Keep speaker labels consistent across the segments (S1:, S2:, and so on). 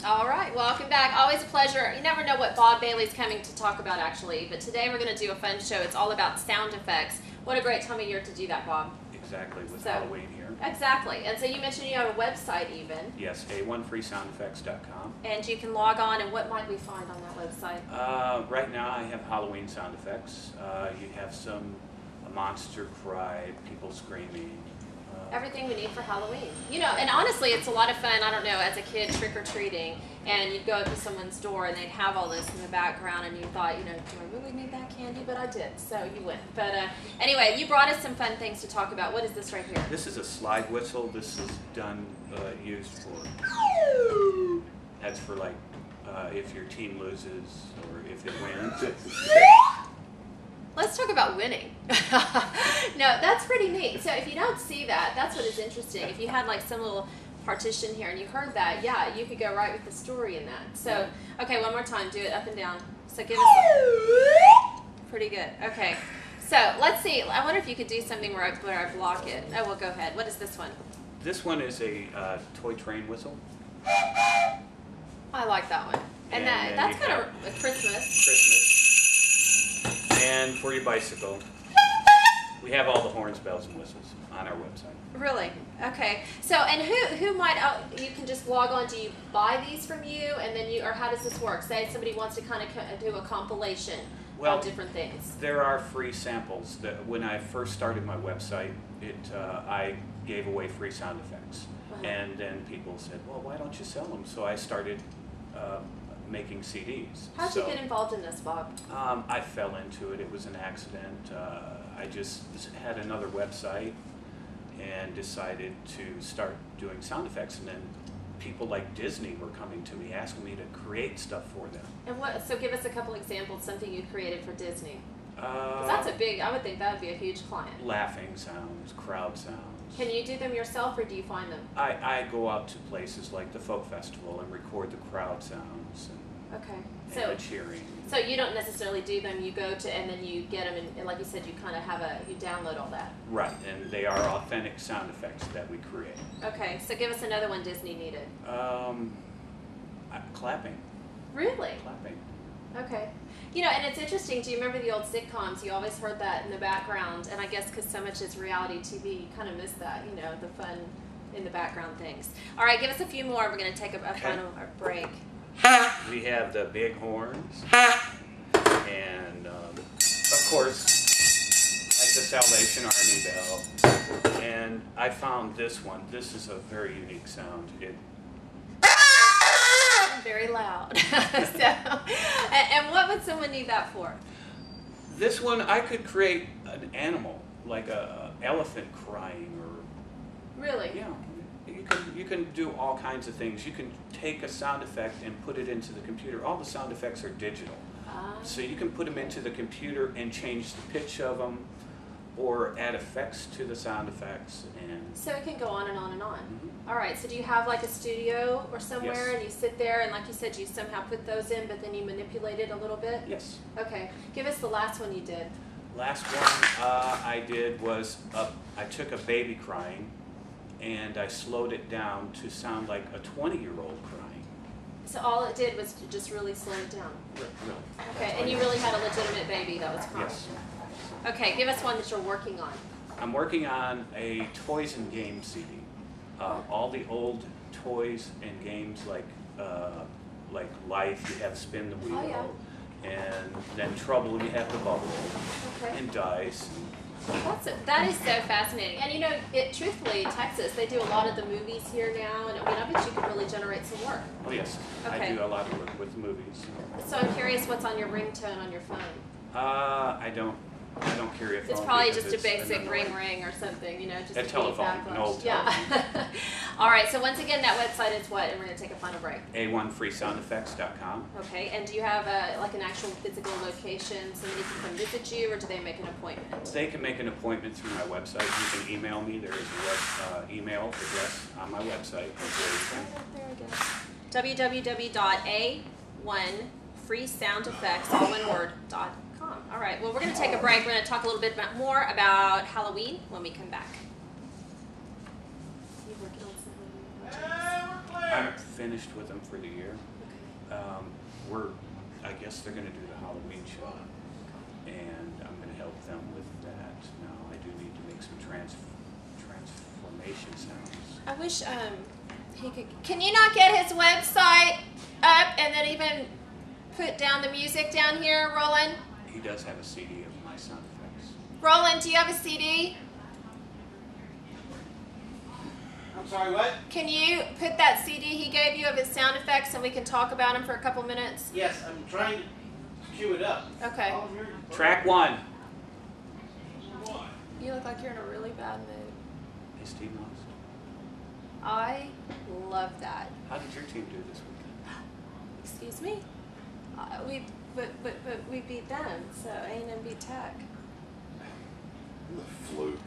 S1: All right, welcome back. Always a pleasure. You never know what Bob Bailey's coming to talk about, actually, but today we're going to do a fun show. It's all about sound effects. What a great time of year to do that, Bob.
S2: Exactly, with Halloween here.
S1: Exactly. And so you mentioned you have a website even.
S2: Yes, a1freesoundeffects.com.
S1: And you can log on, and what might we find on that website?
S2: Right now I have Halloween sound effects. You have some a monster cry, people screaming.
S1: Everything we need for Halloween. You know, and honestly, it's a lot of fun, I don't know, as a kid trick-or-treating, and you'd go up to someone's door and they'd have all this in the background, and you thought, you know, do I really need that candy? But I did, so you went. But anyway, you brought us some fun things to talk about. What is this right here?
S2: This is a slide whistle. This is used for, that's for like, if your team loses or if it wins.
S1: Let's talk about winning. No, that's pretty neat. So if you don't see that, that's what is interesting. If you had like some little partition here and you heard that, yeah, you could go right with the story in that. So, okay, one more time. Do it up and down. So give us pretty good. Okay. So let's see. I wonder if you could do something where I block it. Oh, well, go ahead. What is this one?
S2: This one is a toy train whistle.
S1: I like that one. And that's kind of a Christmas.
S2: And for your bicycle, we have all the horns, bells, and whistles on our website.
S1: Really? Okay. So, and who might, you can just log on, do you buy these from you, and then or how does this work? Say somebody wants to kind of do a compilation of different things.
S2: There are free samples. When I first started my website, I gave away free sound effects. And then people said, well, why don't you sell them? So I started making CDs.
S1: How'd you get involved in this, Bob?
S2: I fell into it. It was an accident. I just had another website and decided to start doing sound effects, and then people like Disney were coming to me asking me to create stuff for them.
S1: And so give us a couple examples, something you created for Disney. 'Cause that's I would think that would be a huge client.
S2: Laughing sounds, crowd sounds.
S1: Can you do them yourself, or do you find them?
S2: I go out to places like the folk festival and record the crowd sounds and, the cheering.
S1: So you don't necessarily do them, you go to, and then you get them, and like you said, you kind of you download all that.
S2: Right, and they are authentic sound effects that we create.
S1: Okay, so give us another one Disney needed.
S2: Clapping.
S1: Really?
S2: Clapping.
S1: Okay. You know, and it's interesting, do you remember the old sitcoms? You always heard that in the background, and I guess because so much is reality TV, you kind of miss that, you know, the fun in the background things. All right, give us a few more. We're going to take a final break.
S2: We have the big horns, and of course, like the Salvation Army bell. And I found this one. This is a very unique sound.
S1: Very loud. And what would someone need that for?
S2: This one, I could create an animal, like a elephant crying, or
S1: really?
S2: Yeah. You can do all kinds of things. You can take a sound effect and put it into the computer. All the sound effects are digital. So you can put them into the computer and change the pitch of them, or add effects to the sound effects. And
S1: so it can go on and on and on.
S2: Mm-hmm.
S1: All right, so do you have like a studio or somewhere,
S2: yes,
S1: and you sit there and like you said, you somehow put those in, but then you manipulate it a little bit?
S2: Yes.
S1: Okay, give us the last one you did.
S2: Last one I did was, I took a baby crying and I slowed it down to sound like a 20-year-old crying.
S1: So all it did was to just really slow it down?
S2: Really.
S1: Okay, and you really had a legitimate baby that was crying?
S2: Yes.
S1: Okay, give us one that you're working on.
S2: I'm working on a toys and games CD. All the old toys and games like Life, you have Spin the Wheel.
S1: Oh, yeah.
S2: And then Trouble, you have the bubble.
S1: Okay.
S2: And Dice.
S1: That is so fascinating. And you know, truthfully, Texas, they do a lot of the movies here now, and I mean, I bet you could really generate some work.
S2: Oh yes,
S1: okay.
S2: I do a lot of work with movies.
S1: So I'm curious, what's on your ringtone on your phone?
S2: I don't carry a phone.
S1: It's probably just a basic ring or something, you know, just
S2: a telephone, an old telephone.
S1: Yeah. All right, so once again, that website is what? And we're going to take a final break.
S2: a1freesoundeffects.com.
S1: Okay, and do you have like an actual physical location? Somebody can come visit you, or do they make an appointment?
S2: They can make an appointment through my website. You can email me. There is a email address on my website.
S1: There we go. www.a1freesoundeffects, all one word, .com. All right, well, we're going to take a break. We're going to talk a little bit more about Halloween when we come back. You working on something?
S2: I'm finished with them for the year. I guess they're going to do the Halloween show, and I'm going to help them with that. Now I do need to make some transformation sounds.
S1: I wish he could. Can you not get his website up and then even put down the music down here, Roland?
S2: He does have a CD of my sound effects.
S1: Roland, do you have a CD?
S3: I'm sorry, what?
S1: Can you put that CD he gave you of his sound effects and we can talk about them for a couple minutes?
S3: Yes, I'm trying to cue it up.
S1: Okay.
S2: Track 1.
S1: You look like you're in a really bad mood.
S2: His team lost.
S1: I love that.
S2: How did your team do this weekend?
S1: Excuse me? We beat them, so A&M beat Tech.
S4: The fluke.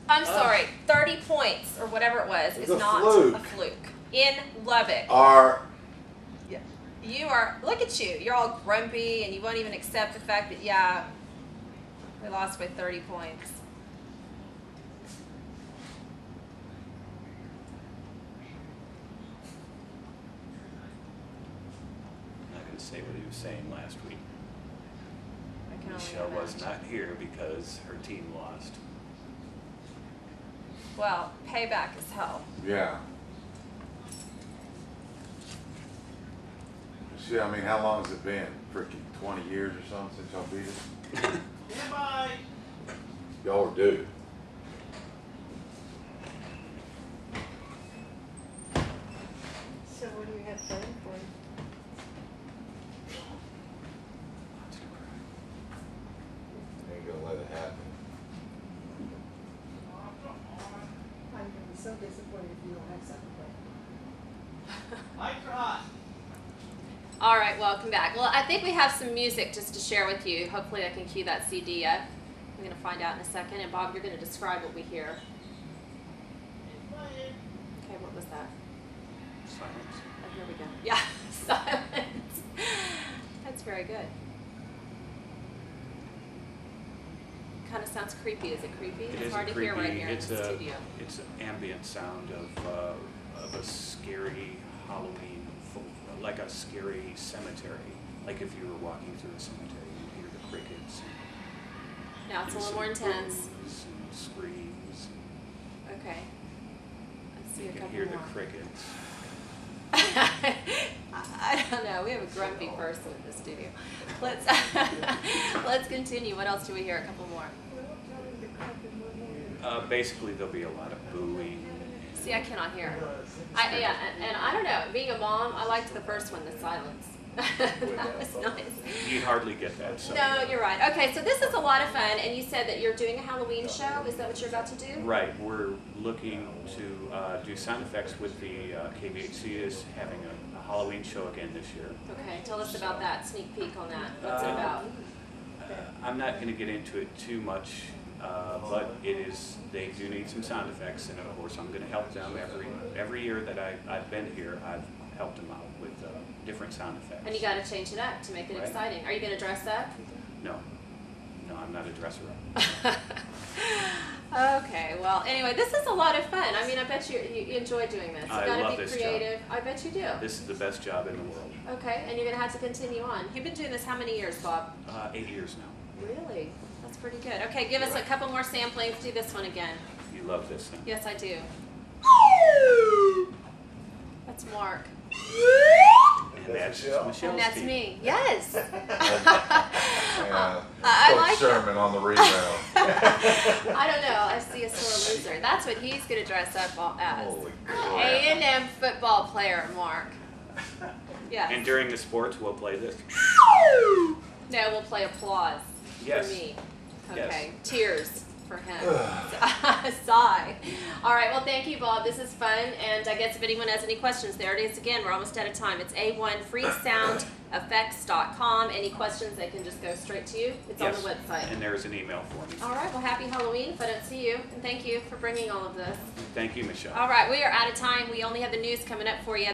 S1: I'm sorry, 30 points or whatever it was is
S4: a
S1: not
S4: fluke.
S1: a fluke. In Lubbock. You are, look at you, you're all grumpy and you won't even accept the fact that, yeah, we lost by 30 points.
S2: I'm not going to say what he was saying last week.
S1: I can only
S2: Michelle was
S1: imagine.
S2: not here because her team lost.
S1: Well, payback is hell.
S4: Yeah. See, I mean, how long has it been? Freaking 20 years or something since y'all beat us?
S3: Stand by.
S4: Y'all are due.
S1: So what do you have planned for?
S4: Ain't gonna let it happen.
S5: I'm going to be so disappointed if you don't have something planned.
S3: Lights are hot.
S1: All right, welcome back. Well, I think we have some music just to share with you. Hopefully I can cue that CD up. I'm going to find out in a second. And Bob, you're going to describe what we hear. Okay, what was that?
S2: Silence.
S1: Oh, here we go. Yeah, silence. That's very good. Kind of sounds creepy. Is it creepy?
S2: It
S1: It's
S2: isn't
S1: hard to hear right
S2: creepy.
S1: here in the studio.
S2: It's an ambient sound of a scary Halloween, like a scary cemetery. Like if you were walking through a cemetery, you'd hear the crickets.
S1: Now it's a
S2: and
S1: little more intense.
S2: boos and screams.
S1: Okay. Let's see
S2: You
S1: a
S2: can
S1: couple
S2: hear
S1: more.
S2: the crickets.
S1: I don't know. We have a grumpy person in the studio. Let's let's continue. What else do we hear? A couple more.
S2: Basically, there'll be a lot of booing.
S1: See, I cannot hear. Yeah, and I don't know. Being a mom, I liked the first one, the silence. That was nice.
S2: You hardly get that. So.
S1: No, you're right. Okay, so this is a lot of fun, and you said that you're doing a Halloween show. Is that what you're about to do?
S2: Right. We're looking to do sound effects with the KBHC is having a Halloween show again this year.
S1: Okay, tell us about that. Sneak peek on that. What's it about?
S2: I'm not going to get into it too much, but it is. They do need some sound effects, and of course, I'm going to help them every year that I've been here. I've helped them out with different sound effects.
S1: And you got to change it up to make it
S2: Right.
S1: exciting. Are you going to dress up?
S2: No, I'm not a dresser up.
S1: Okay, well, anyway, this is a lot of fun. I mean, I bet you enjoy doing this. You
S2: I
S1: got
S2: love
S1: to be
S2: this
S1: creative. I bet you do.
S2: This is the best job in the world.
S1: Okay, and you're going to have to continue on. You've been doing this how many years, Bob?
S2: 8 years now.
S1: Really? That's pretty good. Okay, give us a couple more samplings. Do this one again.
S2: You love this thing.
S1: Yes, I do. That's Mark.
S2: And that's
S4: Michelle?
S2: Michelle's
S1: And that's
S2: team.
S1: me. Yes.
S4: Yeah.
S1: I
S4: Coach
S1: like it.
S4: Sherman on the rebound.
S1: I don't know. I see a sore loser. That's what he's going to dress up as.
S4: Holy crap.
S1: A&M football player, Mark. Yes.
S2: And during the sports, we'll play this.
S1: No, we'll play applause
S2: Yes.
S1: for me.
S2: Yes.
S1: Okay. Tears for him. Sigh. All right. Well, thank you, Bob. This is fun. And I guess if anyone has any questions, there it is again. We're almost out of time. It's a1freesoundeffects.com. Any questions, they can just go straight to you. It's
S2: Yes.
S1: on the website.
S2: And there's an email for me.
S1: All right. Well, happy Halloween if I don't see you. And thank you for bringing all of this.
S2: Thank you, Michelle.
S1: All right. We are out of time. We only have the news coming up for you.